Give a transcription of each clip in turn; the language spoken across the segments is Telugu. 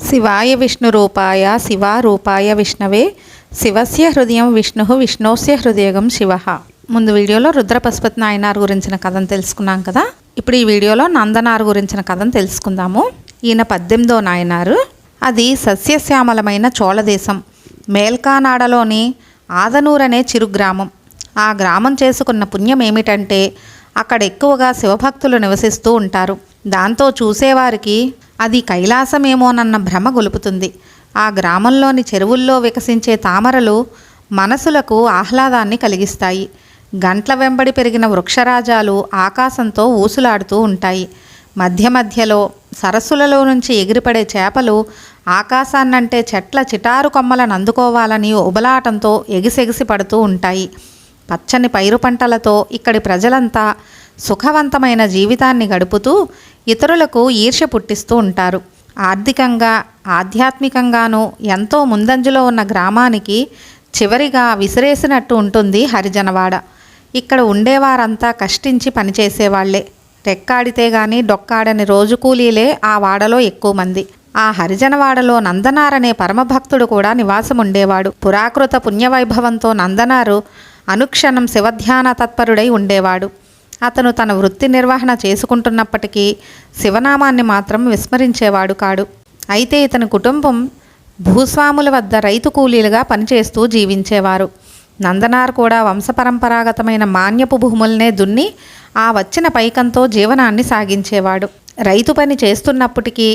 శివాయ విష్ణురూపాయ శివారూపాయ విష్ణవే శివస్య హృదయం విష్ణు విష్ణోస్య హృదయగం శివ. ముందు వీడియోలో రుద్రపశుపతి నాయనార్ గురించిన కథను తెలుసుకున్నాం కదా. ఇప్పుడు ఈ వీడియోలో నందనార్ గురించిన కథను తెలుసుకుందాము. ఈయన 18వ నాయనారు. అది సస్యశ్యామలమైన చోళదేశం. మేల్కానాడలోని ఆదనూర్ అనే చిరు గ్రామం. ఆ గ్రామం చేసుకున్న పుణ్యం ఏమిటంటే అక్కడ ఎక్కువగా శివభక్తులు నివసిస్తూ ఉంటారు. దాంతో చూసేవారికి అది కైలాసమేమోనన్న భ్రమ గొలుపుతుంది. ఆ గ్రామంలోని చెరువుల్లో వికసించే తామరలు మనసులకు ఆహ్లాదాన్ని కలిగిస్తాయి. గంట్ల వెంబడి పెరిగిన వృక్షరాజాలు ఆకాశంతో ఊసులాడుతూ ఉంటాయి. మధ్య మధ్యలో సరస్సులలో నుంచి ఎగిరిపడే చేపలు ఆకాశాన్నంటే చెట్ల చిటారు కొమ్మలను అందుకోవాలని ఉబలాటంతో ఎగిసెగిసి పడుతూ ఉంటాయి. పచ్చని పైరు పంటలతో ఇక్కడి ప్రజలంతా సుఖవంతమైన జీవితాన్ని గడుపుతూ ఇతరులకు ఈర్ష్య పుట్టిస్తూ ఉంటారు. ఆర్థికంగా ఆధ్యాత్మికంగానూ ఎంతో ముందంజలో ఉన్న గ్రామానికి చివరిగా విసిరేసినట్టు ఉంటుంది హరిజనవాడ. ఇక్కడ ఉండేవారంతా కష్టించి పనిచేసేవాళ్లే. రెక్కాడితే గాని డొక్కాడని రోజు కూలీలే ఆ వాడలో ఎక్కువ మంది. ఆ హరిజనవాడలో నందనార్ అనే పరమభక్తుడు కూడా నివాసం ఉండేవాడు. పురాకృత పుణ్యవైభవంతో నందనారు అనుక్షణం శివధ్యాన తత్పరుడై ఉండేవాడు. అతను తన వృత్తి నిర్వహణ చేసుకుంటున్నప్పటికీ శివనామాన్ని మాత్రం విస్మరించేవాడు కాడు. అయితే ఇతని కుటుంబం భూస్వాముల వద్ద రైతు కూలీలుగా పనిచేస్తూ జీవించేవారు. నందనార్ కూడా వంశపరంపరాగతమైన మాన్యపు భూములనే దున్ని ఆ వచ్చిన పైకంతో జీవనాన్ని సాగించేవాడు. రైతు పని చేస్తున్నప్పటికీ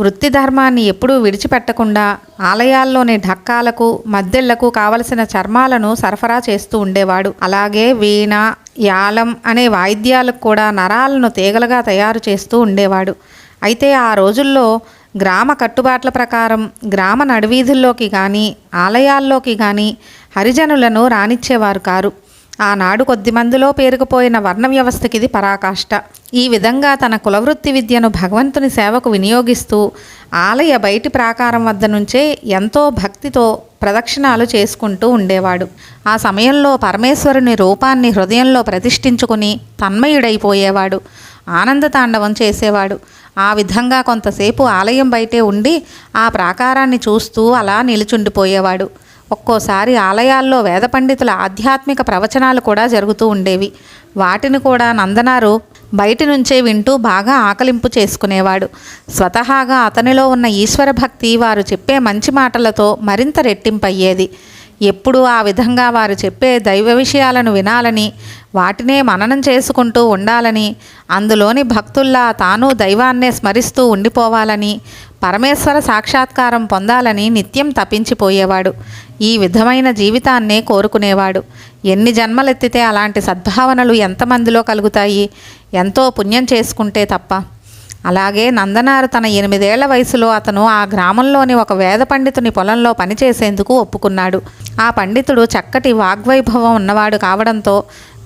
వృత్తి ధర్మాన్ని ఎప్పుడూ విడిచిపెట్టకుండా ఆలయాల్లోని ఢక్కాలకు మద్దెళ్లకు కావలసిన చర్మాలను సరఫరా చేస్తూ ఉండేవాడు. అలాగే వీణ, యాలం అనే వాయిద్యాలకు కూడా నరాలను తీగలుగా తయారు చేస్తూ ఉండేవాడు. అయితే ఆ రోజుల్లో గ్రామ కట్టుబాట్ల ప్రకారం గ్రామ నడివీధుల్లోకి కానీ ఆలయాల్లోకి కానీ హరిజనులను రానిచ్చేవారు కారు. ఆనాడు కొద్దిమందిలో పేరుకుపోయిన వర్ణ వ్యవస్థకి ఇది పరాకాష్ట. ఈ విధంగా తన కులవృత్తి విద్యను భగవంతుని సేవకు వినియోగిస్తూ ఆలయ బయటి ప్రాకారం వద్ద నుంచే ఎంతో భక్తితో ప్రదక్షిణాలు చేసుకుంటూ ఉండేవాడు. ఆ సమయంలో పరమేశ్వరుని రూపాన్ని హృదయంలో ప్రతిష్ఠించుకుని తన్మయుడైపోయేవాడు. ఆనందతాండవం చేసేవాడు. ఆ విధంగా కొంతసేపు ఆలయం బయటే ఉండి ఆ ప్రాకారాన్ని చూస్తూ అలా నిలుచుండిపోయేవాడు. ఒక్కోసారి ఆలయాల్లో వేద పండితుల ఆధ్యాత్మిక ప్రవచనాలు కూడా జరుగుతూ ఉండేవి. వాటిని కూడా నందనారు బయటి నుంచే వింటూ బాగా ఆకలింపు చేసుకునేవాడు. స్వతహాగా అతనిలో ఉన్న ఈశ్వర భక్తి వారు చెప్పే మంచి మాటలతో మరింత రెట్టింపయ్యేది. ఎప్పుడూ ఆ విధంగా వారు చెప్పే దైవ విషయాలను వినాలని, వాటినే మననం చేసుకుంటూ ఉండాలని, అందులోని భక్తుల్లా తాను దైవాన్నే స్మరిస్తూ ఉండిపోవాలని, పరమేశ్వర సాక్షాత్కారం పొందాలని నిత్యం తపించిపోయేవాడు. ఈ విధమైన జీవితాన్నే కోరుకునేవాడు. ఎన్ని జన్మలెత్తితే అలాంటి సద్భావనలు ఎంతమందిలో కలుగుతాయి? ఎంతో పుణ్యం చేసుకుంటే తప్ప. అలాగే నందనారు తన 8 ఏళ్ల వయసులో అతను ఆ గ్రామంలోని ఒక వేద పండితుని పొలంలో పనిచేసేందుకు ఒప్పుకున్నాడు. ఆ పండితుడు చక్కటి వాగ్వైభవం ఉన్నవాడు కావడంతో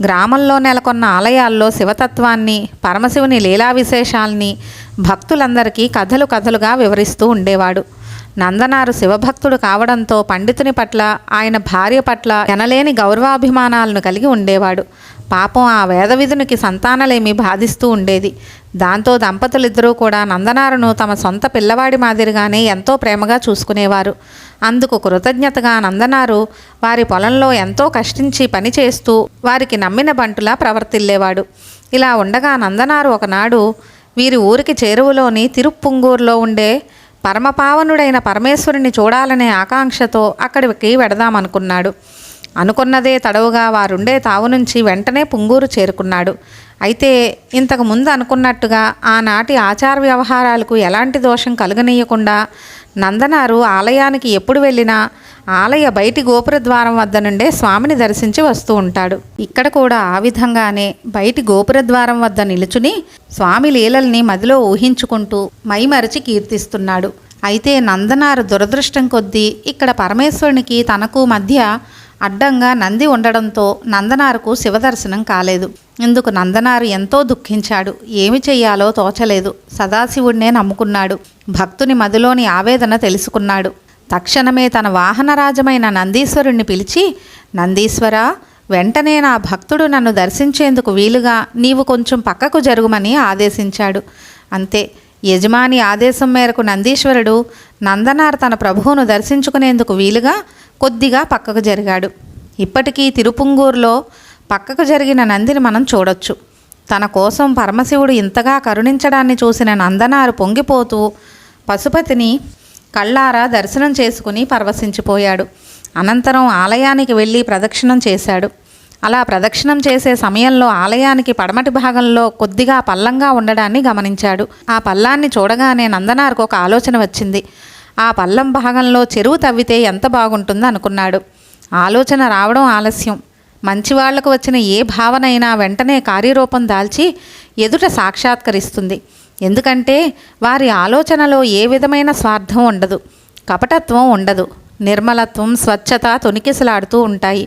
గ్రామంలో నెలకొన్న ఆలయాల్లో శివతత్వాన్ని, పరమశివుని లీలా విశేషాల్ని భక్తులందరికీ కథలుగా వివరిస్తూ ఉండేవాడు. నందనారు శివభక్తుడు కావడంతో పండితుని పట్ల, ఆయన భార్య పట్ల ఎనలేని గౌరవాభిమానాలను కలిగి ఉండేవాడు. పాపం ఆ వేదవిధునికి సంతానలేమి బాధిస్తూ ఉండేది. దాంతో దంపతులిద్దరూ కూడా నందనారును తమ సొంత పిల్లవాడి మాదిరిగానే ఎంతో ప్రేమగా చూసుకునేవారు. అందుకు కృతజ్ఞతగా నందనారు వారి పొలంలో ఎంతో కష్టించి పనిచేస్తూ వారికి నమ్మిన బంటులా ప్రవర్తిల్లేవాడు. ఇలా ఉండగా నందనారు ఒకనాడు వీరి ఊరికి చేరువలోని తిరుప్పుంగూరులో ఉండే పరమపావనుడైన పరమేశ్వరుని చూడాలనే ఆకాంక్షతో అక్కడికి వెడదామనుకున్నాడు. అనుకున్నదే తడవుగా వారుండే తావు నుంచి వెంటనే పుంగూరు చేరుకున్నాడు. అయితే ఇంతకు ముందు అనుకున్నట్టుగా ఆనాటి ఆచార వ్యవహారాలకు ఎలాంటి దోషం కలుగనీయకుండా నందనారు ఆలయానికి ఎప్పుడు వెళ్ళినా ఆలయ బయటి గోపురద్వారం వద్ద నుండే స్వామిని దర్శించి వస్తూ ఉంటాడు. ఇక్కడ కూడా ఆ విధంగానే బయటి గోపురద్వారం వద్ద నిలుచుని స్వామి లీలల్ని మదిలో ఊహించుకుంటూ మైమరిచి కీర్తిస్తున్నాడు. అయితే నందనారు దురదృష్టం కొద్దీ ఇక్కడ పరమేశ్వరునికి తనకు మధ్య అడ్డంగా నంది ఉండడంతో నందనారుకు శివదర్శనం కాలేదు. ఇందుకు నందనారు ఎంతో దుఃఖించాడు. ఏమి చెయ్యాలో తోచలేదు. సదాశివుడినే నమ్ముకున్నాడు. భక్తుని మదిలోని ఆవేదన తెలుసుకున్నాడు. తక్షణమే తన వాహనరాజమైన నందీశ్వరుణ్ణి పిలిచి, నందీశ్వర, వెంటనే నా భక్తుడు నన్ను దర్శించేందుకు వీలుగా నీవు కొంచెం పక్కకు జరుగుమని ఆదేశించాడు. అంతే. యజమాని ఆదేశం మేరకు నందీశ్వరుడు నందనార్ తన ప్రభువును దర్శించుకునేందుకు వీలుగా కొద్దిగా పక్కకు జరిగాడు. ఇప్పటికీ తిరుపుంగూరులో పక్కకు జరిగిన నందిని మనం చూడొచ్చు. తన కోసం పరమశివుడు ఇంతగా కరుణించడాన్ని చూసిన నందనారు పొంగిపోతూ పశుపతిని కళ్ళారా దర్శనం చేసుకుని పరవశించిపోయాడు. అనంతరం ఆలయానికి వెళ్ళి ప్రదక్షిణం చేశాడు. అలా ప్రదక్షిణం చేసే సమయంలో ఆలయానికి పడమటి భాగంలో కొద్దిగా పల్లంగా ఉండడాన్ని గమనించాడు. ఆ పల్లాన్ని చూడగానే నందనార్కు ఒక ఆలోచన వచ్చింది. ఆ పల్లం భాగంలో చెరువు తవ్వితే ఎంత బాగుంటుందో అనుకున్నాడు. ఆలోచన రావడం ఆలస్యం. మంచివాళ్లకు వచ్చిన ఏ భావన అయినా వెంటనే కార్యరూపం దాల్చి ఎదుట సాక్షాత్కరిస్తుంది. ఎందుకంటే వారి ఆలోచనలో ఏ విధమైన స్వార్థం ఉండదు, కపటత్వం ఉండదు, నిర్మలత్వం, స్వచ్ఛత తొణికిసలాడుతూ ఉంటాయి.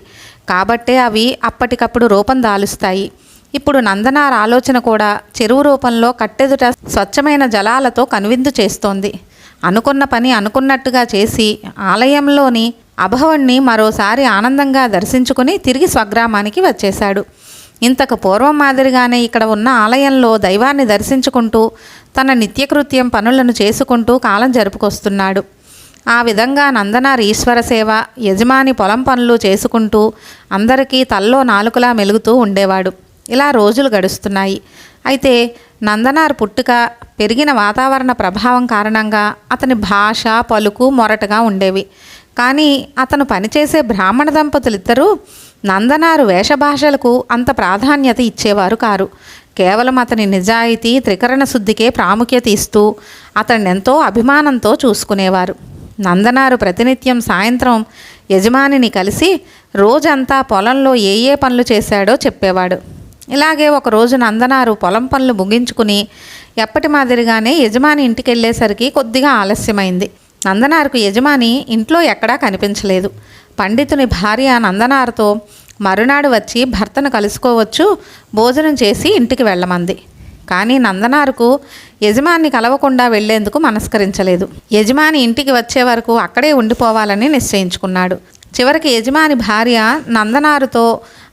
కాబట్టే అవి అప్పటికప్పుడు రూపం దాలుస్తాయి. ఇప్పుడు నందనార్ ఆలోచన కూడా చెరువు రూపంలో కట్టెదుట స్వచ్ఛమైన జలాలతో కనువిందు చేస్తోంది. అనుకున్న పని అనుకున్నట్టుగా చేసి ఆలయంలోని అభవణ్ణి మరోసారి ఆనందంగా దర్శించుకుని తిరిగి స్వగ్రామానికి వచ్చేశాడు. ఇంతకు పూర్వం మాదిరిగానే ఇక్కడ ఉన్న ఆలయంలో దైవాన్ని దర్శించుకుంటూ తన నిత్యకృత్యం పనులను చేసుకుంటూ కాలం జరుపుకొస్తున్నాడు. ఆ విధంగా నందనార్ ఈశ్వర సేవ, యజమాని పొలం పనులు చేసుకుంటూ అందరికీ తల్లో నాలుకలా మెలుగుతూ ఉండేవాడు. ఇలా రోజులు గడుస్తున్నాయి. అయితే నందనార్ పుట్టుక, పెరిగిన వాతావరణ ప్రభావం కారణంగా అతని భాష, పలుకు మొరటగా ఉండేవి. కానీ అతను పనిచేసే బ్రాహ్మణ దంపతులిద్దరూ నందనారు వేషభాషలకు అంత ప్రాధాన్యత ఇచ్చేవారు కారు. కేవలం అతని నిజాయితీ, త్రికరణ శుద్ధికే ప్రాముఖ్యత ఇస్తూ అతన్ని ఎంతో అభిమానంతో చూసుకునేవారు. నందనారు ప్రతినిత్యం సాయంత్రం యజమానిని కలిసి రోజంతా పొలంలో ఏ ఏ పనులు చేశాడో చెప్పేవాడు. ఇలాగే ఒకరోజు నందనారు పొలం పనులు ముగించుకుని ఎప్పటి మాదిరిగానే యజమాని ఇంటికి వెళ్ళేసరికి కొద్దిగా ఆలస్యమైంది. నందనారుకు యజమాని ఇంట్లో ఎక్కడా కనిపించలేదు. పండితుని భార్య నందనారుతో మరునాడు వచ్చి భర్తను కలుసుకోవచ్చు, భోజనం చేసి ఇంటికి వెళ్ళమంది. కానీ నందనారుకు యజమాని కలవకుండా వెళ్లేందుకు మనస్కరించలేదు. యజమాని ఇంటికి వచ్చే వరకు అక్కడే ఉండిపోవాలని నిశ్చయించుకున్నాడు. చివరికి యజమాని భార్య నందనారుతో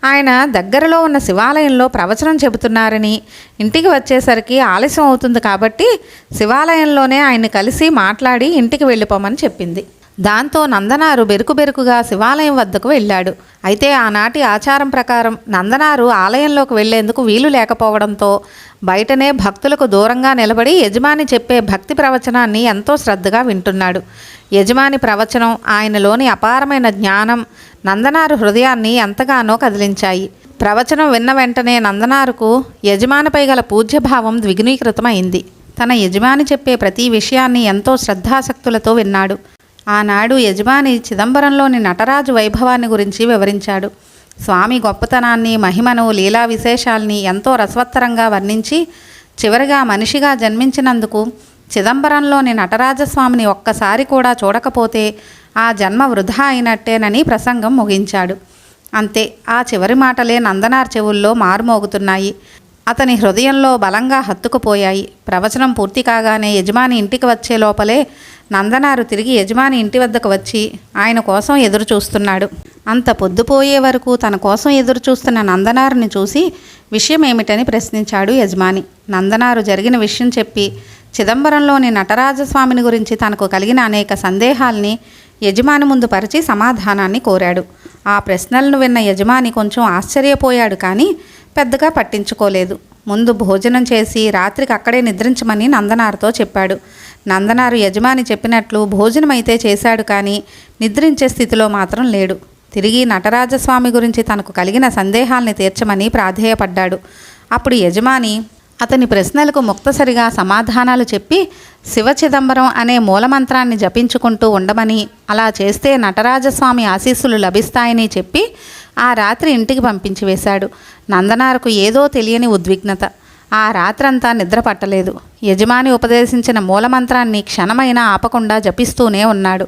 ఆయన దగ్గరలో ఉన్న శివాలయంలో ప్రవచనం చెబుతున్నారని, ఇంటికి వచ్చేసరికి ఆలస్యం అవుతుంది కాబట్టి శివాలయంలోనే ఆయన్ని కలిసి మాట్లాడి ఇంటికి వెళ్ళిపోమని చెప్పింది. దాంతో నందనారు బెరుకుగా శివాలయం వద్దకు వెళ్ళాడు. అయితే ఆనాటి ఆచారం ప్రకారం నందనారు ఆలయంలోకి వెళ్లేందుకు వీలు లేకపోవడంతో బయటనే భక్తులకు దూరంగా నిలబడి యజమాని చెప్పే భక్తి ప్రవచనాన్ని ఎంతో శ్రద్ధగా వింటున్నాడు. యజమాని ప్రవచనం, ఆయనలోని అపారమైన జ్ఞానం నందనారు హృదయాన్ని ఎంతగానో కదిలించాయి. ప్రవచనం విన్న వెంటనే నందనారుకు యజమానిపై గల పూజ్యభావం ద్విగుణీకృతమైంది. తన యజమాని చెప్పే ప్రతి విషయాన్ని ఎంతో శ్రద్ధాసక్తులతో విన్నాడు. ఆనాడు యజమాని చిదంబరంలోని నటరాజు వైభవాన్ని గురించి వివరించాడు. స్వామి గొప్పతనాన్ని, మహిమను, లీలా విశేషాల్ని ఎంతో రసవత్తరంగా వర్ణించి చివరిగా మనిషిగా జన్మించినందుకు చిదంబరంలోని నటరాజస్వామిని ఒక్కసారి కూడా చూడకపోతే ఆ జన్మ వృధా అయినట్టేనని ప్రసంగం ముగించాడు. అంతే, ఆ చివరి మాటలే నందనార్ చెవుల్లో మారుమోగుతున్నాయి. అతని హృదయంలో బలంగా హత్తుకుపోయాయి. ప్రవచనం పూర్తి కాగానే యజమాని ఇంటికి వచ్చే లోపలే నందనారు తిరిగి యజమాని ఇంటి వద్దకు వచ్చి ఆయన కోసం ఎదురు చూస్తున్నాడు. అంత పొద్దుపోయే వరకు తన కోసం ఎదురు చూస్తున్న నందనారుని చూసి విషయం ఏమిటని ప్రశ్నించాడు యజమాని. నందనారు జరిగిన విషయం చెప్పి చిదంబరంలోని నటరాజస్వామిని గురించి తనకు కలిగిన అనేక సందేహాల్ని యజమాని ముందు పరిచి సమాధానాన్ని కోరాడు. ఆ ప్రశ్నలను విన్న యజమాని కొంచెం ఆశ్చర్యపోయాడు, కానీ పెద్దగా పట్టించుకోలేదు. ముందు భోజనం చేసి రాత్రికి అక్కడే నిద్రించమని నందనారుతో చెప్పాడు. నందనారు యజమాని చెప్పినట్లు భోజనం అయితే చేశాడు, కానీ నిద్రించే స్థితిలో మాత్రం లేడు. తిరిగి నటరాజస్వామి గురించి తనకు కలిగిన సందేహాల్ని తీర్చమని ప్రాధేయపడ్డాడు. అప్పుడు యజమాని అతని ప్రశ్నలకు ముక్తసరిగా సమాధానాలు చెప్పి శివ చిదంబరం అనే మూలమంత్రాన్ని జపించుకుంటూ ఉండమని, అలా చేస్తే నటరాజస్వామి ఆశీస్సులు లభిస్తాయని చెప్పి ఆ రాత్రి ఇంటికి పంపించి వేశాడు. నందనారుకు ఏదో తెలియని ఉద్విగ్నత. ఆ రాత్రంతా నిద్ర పట్టలేదు. యజమాని ఉపదేశించిన మూలమంత్రాన్ని క్షణమైనా ఆపకుండా జపిస్తూనే ఉన్నాడు.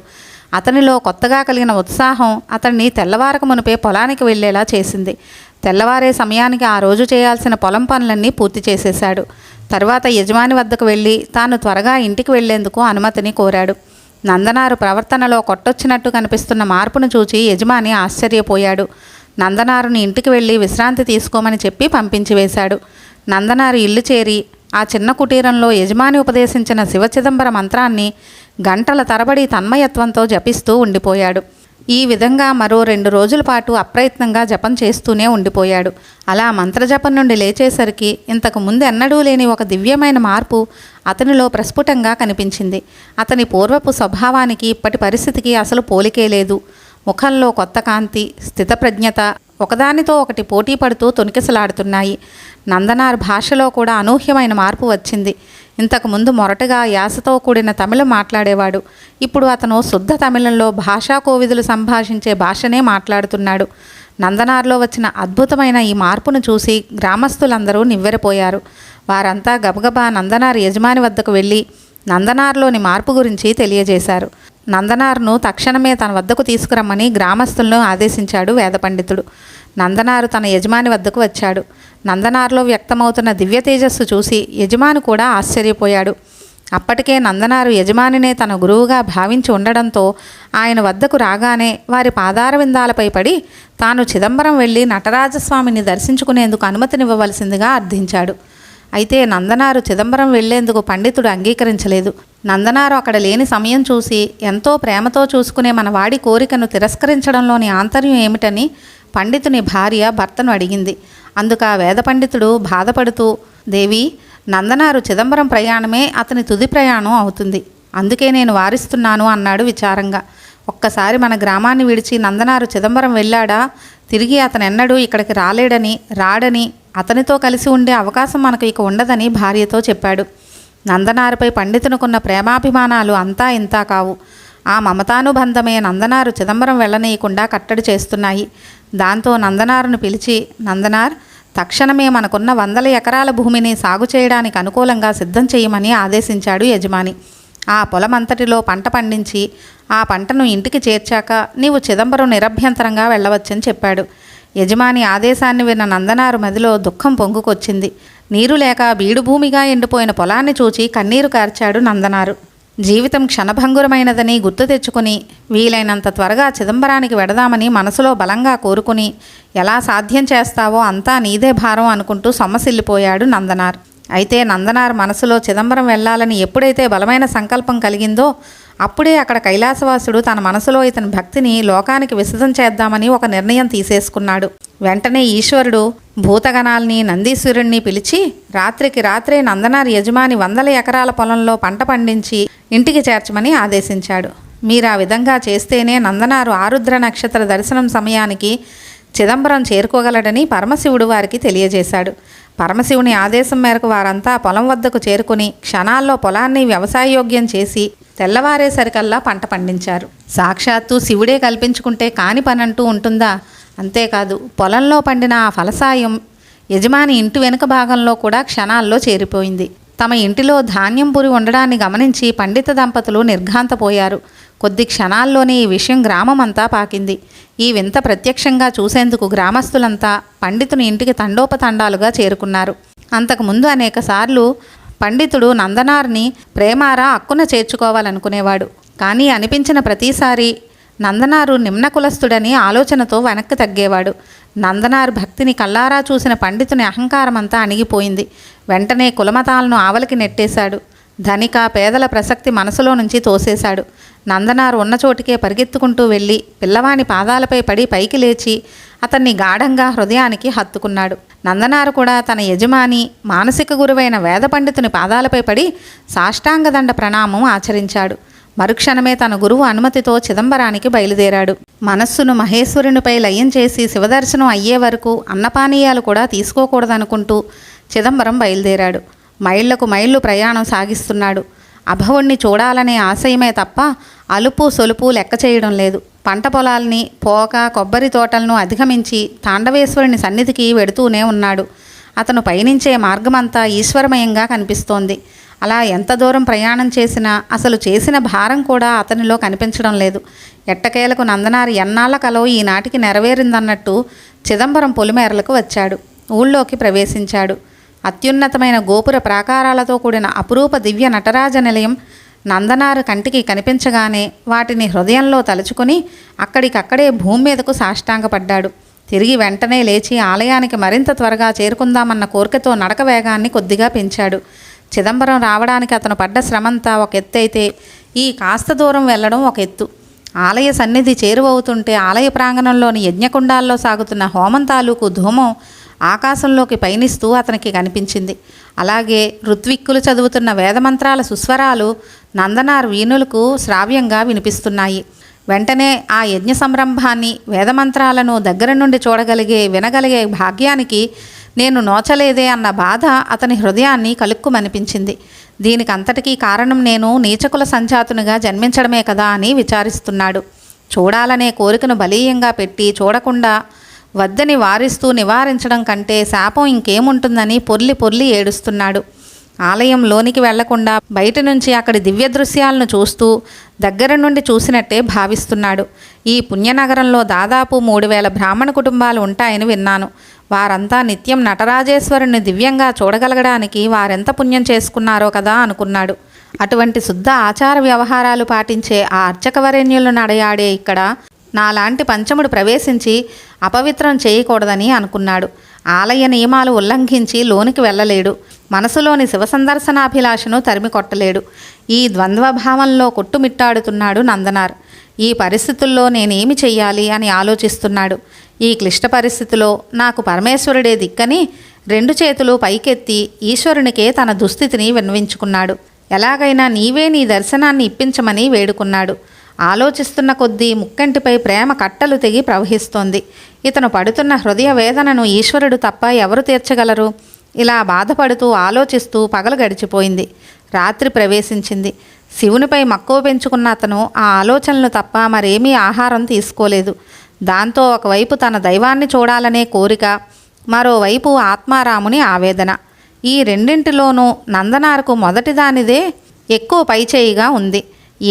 అతనిలో కొత్తగా కలిగిన ఉత్సాహం అతన్ని తెల్లవారకు మునిపే పొలానికి వెళ్ళేలా చేసింది. తెల్లవారే సమయానికి ఆ రోజు చేయాల్సిన పొలం పనులన్నీ పూర్తి చేసేశాడు. తర్వాత యజమాని వద్దకు వెళ్ళి తాను త్వరగా ఇంటికి వెళ్లేందుకు అనుమతిని కోరాడు. నందనారు ప్రవర్తనలో కొట్టొచ్చినట్టు కనిపిస్తున్న మార్పును చూచి యజమాని ఆశ్చర్యపోయాడు. నందనారుని ఇంటికి వెళ్ళి విశ్రాంతి తీసుకోమని చెప్పి పంపించి వేశాడు. నందనారు ఇల్లు చేరి ఆ చిన్న కుటీరంలో యజమాని ఉపదేశించిన శివచిదంబర మంత్రాన్ని గంటల తరబడి తన్మయత్వంతో జపిస్తూ ఉండిపోయాడు. ఈ విధంగా మరో 2 రోజుల పాటు అప్రయత్నంగా జపం చేస్తూనే ఉండిపోయాడు. అలా మంత్రజపం నుండి లేచేసరికి ఇంతకు ముందు ఎన్నడూ లేని ఒక దివ్యమైన మార్పు అతనిలో ప్రస్ఫుటంగా కనిపించింది. అతని పూర్వపు స్వభావానికి ఇప్పటి పరిస్థితికి అసలు పోలికే లేదు. ముఖంలో కొత్త కాంతి, స్థితప్రజ్ఞత ఒకదానితో ఒకటి పోటీ పడుతూ తొణికిసలాడుతున్నాయి. నందనార్ భాషలో కూడా అనూహ్యమైన మార్పు వచ్చింది. ఇంతకుముందు మొరటగా యాసతో కూడిన తమిళం మాట్లాడేవాడు. ఇప్పుడు అతను శుద్ధ తమిళంలో భాషా కోవిదులు సంభాషించే భాషనే మాట్లాడుతున్నాడు. నందనార్లో వచ్చిన అద్భుతమైన ఈ మార్పును చూసి గ్రామస్తులందరూ నివ్వెరపోయారు. వారంతా గబగబా నందనార్ యజమాని వద్దకు వెళ్ళి నందనార్లోని మార్పు గురించి తెలియజేశారు. నందనార్ను తక్షణమే తన వద్దకు తీసుకురమ్మని గ్రామస్తులను ఆదేశించాడు వేద పండితుడు. నందనారు తన యజమాని వద్దకు వచ్చాడు. నందనార్లో వ్యక్తమవుతున్న దివ్య తేజస్సు చూసి యజమాని కూడా ఆశ్చర్యపోయాడు. అప్పటికే నందనారు యజమానినే తన గురువుగా భావించి ఉండడంతో ఆయన వద్దకు రాగానే వారి పాదారవిందాలపై పడి తాను చిదంబరం వెళ్ళి నటరాజస్వామిని దర్శించుకునేందుకు అనుమతినివ్వవలసిందిగా అర్థించాడు. అయితే నందనారు చిదంబరం వెళ్లేందుకు పండితుడు అంగీకరించలేదు. నందనారు అక్కడ లేని సమయం చూసి ఎంతో ప్రేమతో చూసుకునే మన వాడి కోరికను తిరస్కరించడంలోని ఆంతర్యం ఏమిటని పండితుని భార్య భర్తను అడిగింది. అందుకు ఆ వేద పండితుడు బాధపడుతూ, దేవి, నందనారు చిదంబరం ప్రయాణమే అతని తుది ప్రయాణం అవుతుంది, అందుకే నేను వారిస్తున్నాను అన్నాడు విచారంగా. ఒక్కసారి మన గ్రామాన్ని విడిచి నందనారు చిదంబరం వెళ్ళాడా, తిరిగి అతనెన్నడూ ఇక్కడికి రాడని అతనితో కలిసి ఉండే అవకాశం మనకు ఇక ఉండదని భార్యతో చెప్పాడు. నందనారుపై పండితునుకున్న ప్రేమాభిమానాలు అంతా ఇంతా కావు. ఆ మమతానుబంధమే నందనారు చిదంబరం వెళ్ళనీయకుండా కట్టడి చేస్తున్నాయి. దాంతో నందనారును పిలిచి, నందనార్, తక్షణమే మనకున్న 100 ఎకరాల భూమిని సాగు చేయడానికి అనుకూలంగా సిద్ధం చేయమని ఆదేశించాడు యజమాని. ఆ పొలమంతటిలో పంట పండించి ఆ పంటను ఇంటికి చేర్చాక నీవు చిదంబరం నిరభ్యంతరంగా వెళ్ళవచ్చని చెప్పాడు. యజమాని ఆదేశాన్ని విన్న నందనారు మదిలో దుఃఖం పొంగుకొచ్చింది. నీరు లేక బీడు భూమిగా ఎండిపోయిన పొలాన్ని చూచి కన్నీరు కార్చాడు నందనారు. జీవితం క్షణభంగురమైనదని గుర్తు తెచ్చుకుని వీలైనంత త్వరగా చిదంబరానికి వెడదామని మనసులో బలంగా కోరుకుని, ఎలా సాధ్యం చేస్తావో అంతా నీదే భారం అనుకుంటూ సొమ్మసిల్లిపోయాడు నందనార్. అయితే నందనార్ మనసులో చిదంబరం వెళ్ళాలని ఎప్పుడైతే బలమైన సంకల్పం కలిగిందో అప్పుడే అక్కడ కైలాసవాసుడు తన మనసులో ఇతని భక్తిని లోకానికి విశదం చేద్దామని ఒక నిర్ణయం తీసేసుకున్నాడు. వెంటనే ఈశ్వరుడు భూతగణాల్ని, నందీశ్వరుణ్ణి పిలిచి రాత్రికి రాత్రే నందనార్ యజమాని 100 ఎకరాల పొలంలో పంట పండించి ఇంటికి చేర్చమని ఆదేశించాడు. మీరు ఆ విధంగా చేస్తేనే నందనారు ఆరుద్ర నక్షత్ర దర్శనం సమయానికి చిదంబరం చేరుకోగలడని పరమశివుడు వారికి తెలియజేశాడు. పరమశివుని ఆదేశం మేరకు వారంతా పొలం వద్దకు చేరుకుని క్షణాల్లో పొలాన్ని వ్యవసాయయోగ్యం చేసి తెల్లవారేసరికల్లా పంట పండించారు. సాక్షాత్తు శివుడే కల్పించుకుంటే కాని పనంటూ ఉంటుందా? అంతేకాదు, పొలంలో పండిన ఆ ఫలసాయం యజమాని ఇంటి వెనుక భాగంలో కూడా క్షణాల్లో చేరిపోయింది. తమ ఇంటిలో ధాన్యం పురి ఉండడాన్ని గమనించి పండిత దంపతులు నిర్ఘాంతపోయారు. కొద్ది క్షణాల్లోనే ఈ విషయం గ్రామమంతా పాకింది. ఈ వింత ప్రత్యక్షంగా చూసేందుకు గ్రామస్తులంతా పండితుని ఇంటికి తండోపతండాలుగా చేరుకున్నారు. అంతకుముందు అనేకసార్లు పండితుడు నందనార్ని ప్రేమారా అక్కున చేర్చుకోవాలనుకునేవాడు. కానీ అనిపించిన ప్రతిసారి నందనారు నిమ్న కులస్థుడని ఆలోచనతో వెనక్కి తగ్గేవాడు. నందనార్ భక్తిని కల్లారా చూసిన పండితుని అహంకారమంతా అణిగిపోయింది. వెంటనే కులమతాలను ఆవలికి నెట్టేశాడు. ధనిక పేదల ప్రసక్తి మనసులో నుంచి తోసేశాడు. నందనారు ఉన్న చోటికే పరిగెత్తుకుంటూ వెళ్ళి పిల్లవాని పాదాలపై పడి పైకి లేచి అతన్ని గాఢంగా హృదయానికి హత్తుకున్నాడు. నందనారు కూడా తన యజమాని, మానసిక గురువైన వేద పండితుని పాదాలపై పడి సాష్టాంగదండ ప్రణామం ఆచరించాడు. మరుక్షణమే తన గురువు అనుమతితో చిదంబరానికి బయలుదేరాడు. మనస్సును మహేశ్వరునిపై లయం చేసి శివదర్శనం అయ్యే వరకు అన్నపానీయాలు కూడా తీసుకోకూడదనుకుంటూ చిదంబరం బయలుదేరాడు. మైళ్లకు మైళ్ళు ప్రయాణం సాగిస్తున్నాడు. అభవుణ్ణి చూడాలనే ఆశయమే తప్ప అలుపు సొలుపు లెక్క చేయడం లేదు. పంట పొలాల్ని, పోక, కొబ్బరి తోటలను అధిగమించి తాండవేశ్వరుని సన్నిధికి వెడుతూనే ఉన్నాడు. అతను పయనించే మార్గమంతా ఈశ్వరమయంగా కనిపిస్తోంది. అలా ఎంత దూరం ప్రయాణం చేసినా అసలు చేసిన భారం కూడా అతనిలో కనిపించడం లేదు. ఎట్టకేలకు నందనారి ఎన్నాళ్ల కలో ఈనాటికి నెరవేరిందన్నట్టు చిదంబరం పొలిమేరలకు వచ్చాడు. ఊళ్ళోకి ప్రవేశించాడు. అత్యున్నతమైన గోపుర ప్రాకారాలతో కూడిన అపురూప దివ్య నటరాజ నిలయం నందనారు కంటికి కనిపించగానే వాటిని హృదయంలో తలుచుకుని అక్కడికక్కడే భూమి మీదకు సాష్టాంగపడ్డాడు. తిరిగి వెంటనే లేచి ఆలయానికి మరింత త్వరగా చేరుకుందామన్న కోరికతో నడక వేగాన్ని కొద్దిగా పెంచాడు. చిదంబరం రావడానికి అతను పడ్డ శ్రమంతా ఒక ఎత్తు అయితే ఈ కాస్త దూరం వెళ్ళడం ఒక ఎత్తు. ఆలయ సన్నిధి చేరువవుతుంటే ఆలయ ప్రాంగణంలోని యజ్ఞకుండాల్లో సాగుతున్న హోమం తాలూకు ధూమం ఆకాశంలోకి పయనిస్తూ అతనికి కనిపించింది. అలాగే ఋత్విక్కులు చదువుతున్న వేదమంత్రాల సుస్వరాలు నందనార్ వీణులకు శ్రావ్యంగా వినిపిస్తున్నాయి. వెంటనే ఆ యజ్ఞ సంరంభాన్ని, వేదమంత్రాలను దగ్గర నుండి వినగలిగే భాగ్యానికి నేను నోచలేదే అన్న బాధ అతని హృదయాన్ని కలుక్కుమనిపించింది. దీనికంతటికీ కారణం నేను నీచకుల సంజాతునిగా జన్మించడమే కదా అని విచారిస్తున్నాడు. చూడాలనే కోరికను బలీయంగా పెట్టి చూడకుండా వద్దని వారిస్తూ నివారించడం కంటే శాపం ఇంకేముంటుందని పొర్లి ఏడుస్తున్నాడు. ఆలయం లోనికి వెళ్లకుండా బయట నుంచి అక్కడి దివ్య దృశ్యాలను చూస్తూ దగ్గర నుండి చూసినట్టే భావిస్తున్నాడు. ఈ పుణ్యనగరంలో దాదాపు 3000 బ్రాహ్మణ కుటుంబాలు ఉంటాయని విన్నాను. వారంతా నిత్యం నటరాజేశ్వరుని దివ్యంగా చూడగలగడానికి వారెంత పుణ్యం చేసుకున్నారో కదా అనుకున్నాడు. అటువంటి శుద్ధ ఆచార వ్యవహారాలు పాటించే ఆ అర్చకవరేణ్యులను నడయాడే ఇక్కడ నాలాంటి పంచముడు ప్రవేశించి అపవిత్రం చేయకూడదని అనుకున్నాడు. ఆలయ నియమాలు ఉల్లంఘించి లోనికి వెళ్ళలేడు. మనసులోని శివసందర్శనాభిలాషను తరిమి కొట్టలేడు. ఈ ద్వంద్వభావంలో కొట్టుమిట్టాడుతున్నాడు నందనార్. ఈ పరిస్థితుల్లో నేనేమి చెయ్యాలి అని ఆలోచిస్తున్నాడు. ఈ క్లిష్ట పరిస్థితిలో నాకు పరమేశ్వరుడే దిక్కని 2 చేతులు పైకెత్తి ఈశ్వరునికే తన దుస్థితిని విన్నవించుకున్నాడు. ఎలాగైనా నీవే నీ దర్శనాన్ని ఇప్పించమని వేడుకున్నాడు. ఆలోచిస్తున్న కొద్దీ ముక్కంటిపై ప్రేమ కట్టలు తెగి ప్రవహిస్తోంది. ఇతను పడుతున్న హృదయ వేదనను ఈశ్వరుడు తప్ప ఎవరు తీర్చగలరు? ఇలా బాధపడుతూ ఆలోచిస్తూ పగలు గడిచిపోయింది. రాత్రి ప్రవేశించింది. శివునిపై మక్కువ పెంచుకున్న అతను ఆ ఆలోచనలు తప్ప మరేమీ ఆహారం తీసుకోలేదు. దాంతో ఒకవైపు తన దైవాన్ని చూడాలనే కోరిక, మరోవైపు ఆత్మారాముని ఆవేదన. ఈ రెండింటిలోనూ నందనార్కు మొదటిదానిదే ఎక్కువ పైచేయిగా ఉంది.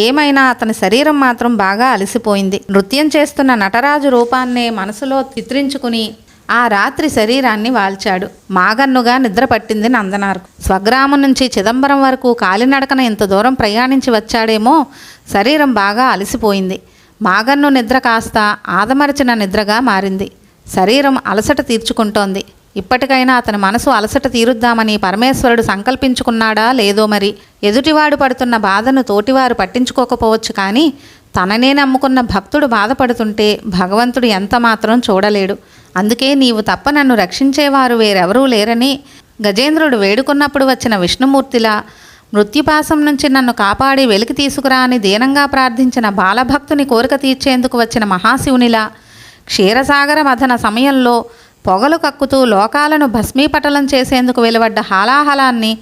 ఏమైనా అతని శరీరం మాత్రం బాగా అలసిపోయింది. నృత్యం చేస్తున్న నటరాజు రూపాన్నే మనసులో చిత్రించుకుని ఆ రాత్రి శరీరాన్ని వాల్చాడు. మాగన్నుగా నిద్ర పట్టింది నందనార్కు. స్వగ్రామం నుంచి చిదంబరం వరకు కాలినడకన ఇంత దూరం ప్రయాణించి వచ్చాడేమో, శరీరం బాగా అలసిపోయింది. మాగన్ను నిద్ర కాస్త ఆదమరచిన నిద్రగా మారింది. శరీరం అలసట తీర్చుకుంటోంది. ఇప్పటికైనా అతని మనసు అలసట తీరుద్దామని పరమేశ్వరుడు సంకల్పించుకున్నాడా లేదో మరి. ఎదుటివాడు పడుతున్న బాధను తోటివారు పట్టించుకోకపోవచ్చు, కానీ తననే నమ్ముకున్న భక్తుడు బాధపడుతుంటే భగవంతుడు ఎంత మాత్రం చూడలేడు. అందుకే నీవు తప్ప నన్ను రక్షించేవారు వేరెవరూ లేరని గజేంద్రుడు వేడుకున్నప్పుడు వచ్చిన విష్ణుమూర్తిలా, మృత్యుపాసం నుంచి నన్ను కాపాడి వెలికి తీసుకురా అని దీనంగా ప్రార్థించిన బాలభక్తుని కోరిక తీర్చేందుకు వచ్చిన మహాశివునిలా, క్షీరసాగర మథన సమయంలో పొగలు కక్కుతూ లోకాలను భస్మీపటలం చేసేందుకు వెలువడ్డ హాలాహలాన్ని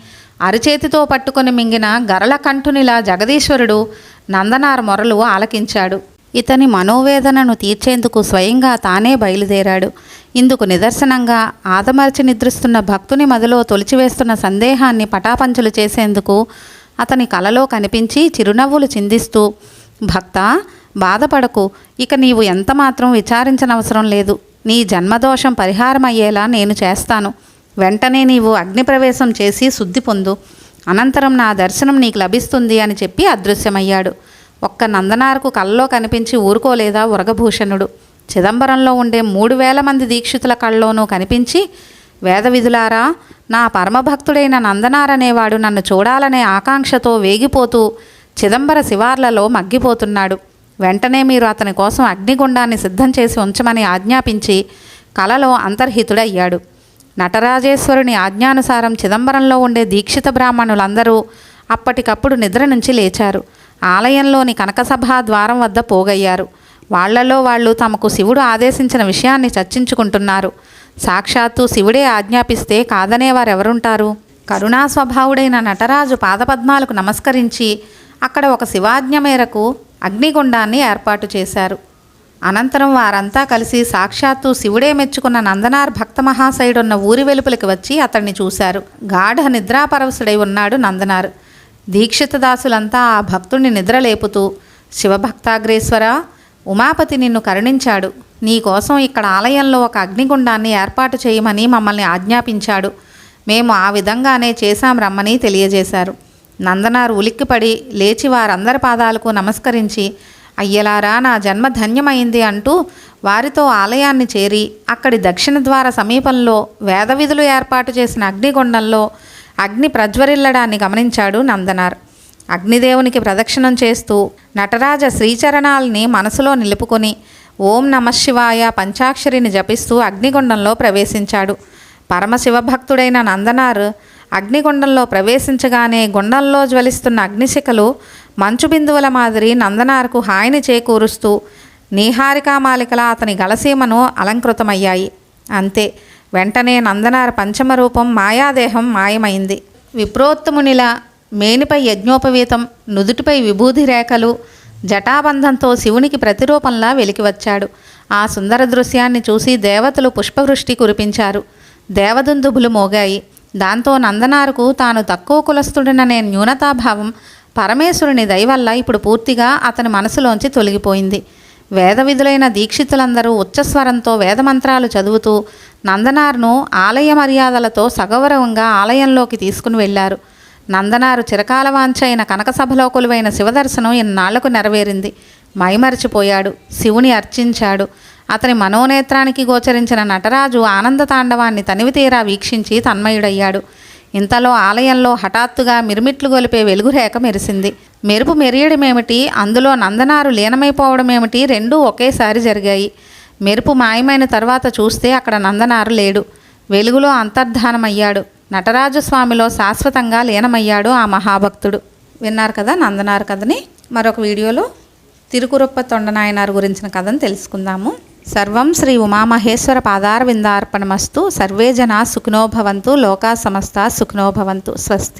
అరిచేతితో పట్టుకొని మింగిన గరళ కంఠునిలా జగదీశ్వరుడు నందనార్ మొరలు ఆలకించాడు. ఇతని మనోవేదనను తీర్చేందుకు స్వయంగా తానే బయలుదేరాడు. ఇందుకు నిదర్శనంగా ఆదమర్చి నిద్రిస్తున్న భక్తుని మదిలో తొలిచివేస్తున్న సందేహాన్ని పటాపంచలు చేసేందుకు అతని కలలో కనిపించి చిరునవ్వులు చిందిస్తూ, భక్తా, బాధపడకు, ఇక నీవు ఎంతమాత్రం విచారించనవసరం లేదు. నీ జన్మదోషం పరిహారమయ్యేలా నేను చేస్తాను. వెంటనే నీవు అగ్నిప్రవేశం చేసి శుద్ధి పొందు. అనంతరం నా దర్శనం నీకు లభిస్తుంది అని చెప్పి అదృశ్యమయ్యాడు. ఒక్క నందనార్కు కళ్ళలో కనిపించి ఊరుకోలేదా ఉరగభూషణుడు. చిదంబరంలో ఉండే 3000 మంది దీక్షితుల కళ్ళలోనూ కనిపించి, వేదవిధులారా, నా పరమభక్తుడైన నందనార్ అనేవాడు నన్ను చూడాలనే ఆకాంక్షతో వేగిపోతూ చిదంబర శివార్లలో మగ్గిపోతున్నాడు. వెంటనే మీరు అతని కోసం అగ్నిగుండాన్ని సిద్ధం చేసి ఉంచమని ఆజ్ఞాపించి కలలో అంతర్హితుడయ్యాడు. నటరాజేశ్వరుని ఆజ్ఞానుసారం చిదంబరంలో ఉండే దీక్షిత బ్రాహ్మణులందరూ అప్పటికప్పుడు నిద్ర నుంచి లేచారు. ఆలయంలోని కనకసభా ద్వారం వద్ద పోగయ్యారు. వాళ్లలో వాళ్ళు తమకు శివుడు ఆదేశించిన విషయాన్ని చర్చించుకుంటున్నారు. సాక్షాత్తు శివుడే ఆజ్ఞాపిస్తే కాదనేవారెవరుంటారు? కరుణాస్వభావుడైన నటరాజు పాదపద్మాలకు నమస్కరించి అక్కడ ఒక శివాజ్ఞ మేరకు అగ్నిగుండాన్ని ఏర్పాటు చేశారు. అనంతరం వారంతా కలిసి సాక్షాత్తు శివుడే మెచ్చుకున్న నందనార్ భక్త మహాశయుడున్న ఊరి వెలుపలికి వచ్చి అతన్ని చూశారు. గాఢ నిద్రాపరవశుడై ఉన్నాడు నందనార్. దీక్షిత దాసులంతా ఆ భక్తుడిని నిద్రలేపుతూ, శివభక్తాగ్రేశ్వర, ఉమాపతి నిన్ను కరుణించాడు. నీకోసం ఇక్కడ ఆలయంలో ఒక అగ్నిగుండాన్ని ఏర్పాటు చేయమని మమ్మల్ని ఆజ్ఞాపించాడు. మేము ఆ విధంగానే చేశాం రమ్మని తెలియజేశారు. నందనార్ ఉలిక్కిపడి లేచి వారందరి పాదాలకు నమస్కరించి, అయ్యలారా, నా జన్మ ధన్యమైంది అంటూ వారితో ఆలయాన్ని చేరి అక్కడి దక్షిణ ద్వార సమీపంలో వేద విధులు ఏర్పాటు చేసిన అగ్నిగుండంలో అగ్ని ప్రజ్వరిల్లడాన్ని గమనించాడు నందనార్. అగ్నిదేవునికి ప్రదక్షిణం చేస్తూ నటరాజ శ్రీచరణాల్ని మనసులో నిలుపుకొని ఓం నమశివాయ పంచాక్షరిని జపిస్తూ అగ్నిగుండంలో ప్రవేశించాడు. పరమశివభక్తుడైన నందనార్ అగ్నిగుండంలో ప్రవేశించగానే గుండంలో జ్వలిస్తున్న అగ్నిశిఖలు మంచు బిందువుల మాదిరి నందనార్కు హాయిని చేకూరుస్తూ నీహారికామాలికల అతని గలసీమను అలంకృతమయ్యాయి. అంతే, వెంటనే నందనార్ పంచమ రూపం మాయాదేహం మాయమైంది. విప్రోత్తమునిలా మేనిపై యజ్ఞోపవీతం, నుదుటిపై విభూది రేఖలు, జటాబంధంతో శివునికి ప్రతిరూపంలా వెలికివచ్చాడు. ఆ సుందర దృశ్యాన్ని చూసి దేవతలు పుష్పవృష్టి కురిపించారు. దేవదుందుభులు మోగాయి. దాంతో నందనారుకు తాను తక్కువ కులస్థుడిననే న్యూనతాభావం పరమేశ్వరుని దయవల్ల ఇప్పుడు పూర్తిగా అతని మనసులోంచి తొలగిపోయింది. వేద విధులైన దీక్షితులందరూ ఉచ్చస్వరంతో వేదమంత్రాలు చదువుతూ నందనార్ను ఆలయ మర్యాదలతో సగౌరవంగా ఆలయంలోకి తీసుకుని వెళ్లారు. నందనారు చిరకాల వాంఛైన కనకసభలో కొలువైన శివదర్శనం ఇన్నాళ్లకు నెరవేరింది. మైమరిచిపోయాడు. శివుని అర్చించాడు. అతని మనోనేత్రానికి గోచరించిన నటరాజు ఆనంద తాండవాన్ని తనివితీరా వీక్షించి తన్మయుడయ్యాడు. ఇంతలో ఆలయంలో హఠాత్తుగా మిరుమిట్లు గొలిపే వెలుగురేఖ మెరిసింది. మెరుపు మెరియడమేమిటి, అందులో నందనారు లీనమైపోవడమేమిటి, రెండూ ఒకేసారి జరిగాయి. మెరుపు మాయమైన తర్వాత చూస్తే అక్కడ నందనారు లేడు. వెలుగులో అంతర్ధానమయ్యాడు. నటరాజస్వామిలో శాశ్వతంగా లీనమయ్యాడు ఆ మహాభక్తుడు. విన్నారు కదా నందనారు కథని. మరొక వీడియోలో తిరుకురొప్ప తొండనాయనారు గురించిన కథను తెలుసుకుందాము. సర్వం శ్రీ ఉమామహేశ్వర పాదారవిందార్పణమస్తు. సర్వే జనా సుఖినో భవంతు. లోకా సమస్తా సుఖినో భవంతు. స్వస్తి.